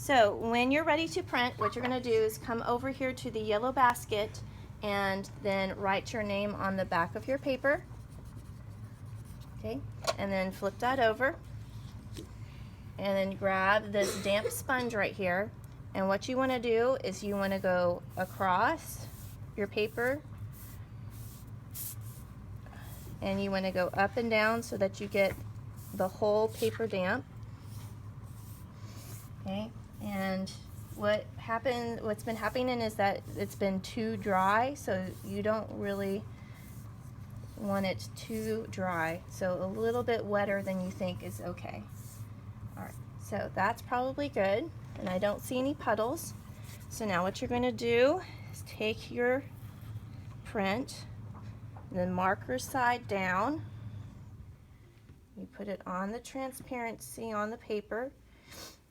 So when you're ready to print, what you're going to do is come over here to the yellow basket and then write your name on the back of your paper. Okay, and then flip that over and then grab this damp sponge right here, and what you want to do is you want to go across your paper and you want to go up and down so that you get the whole paper damp. Okay, and what's been happening is that it's been too dry, so you don't really want it too dry. So a little bit wetter than you think is okay. All right, so that's probably good, and I don't see any puddles. So now what you're going to do is take your print, the marker side down, you put it on the transparency on the paper,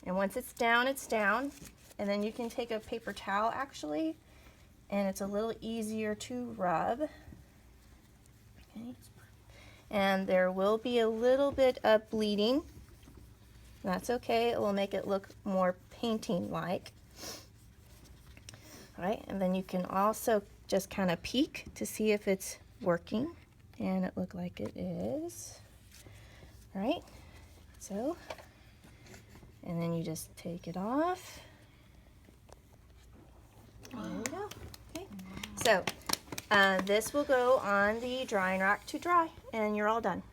and once it's down, and then you can take a paper towel actually, and it's a little easier to rub. Okay. And there will be a little bit of bleeding. That's okay, it will make it look more painting like. All right, and then you can also just kind of peek to see if it's working, and it looked like it is. All right, so, and then you just take it off. There you go. Okay, so this will go on the drying rack to dry, and you're all done.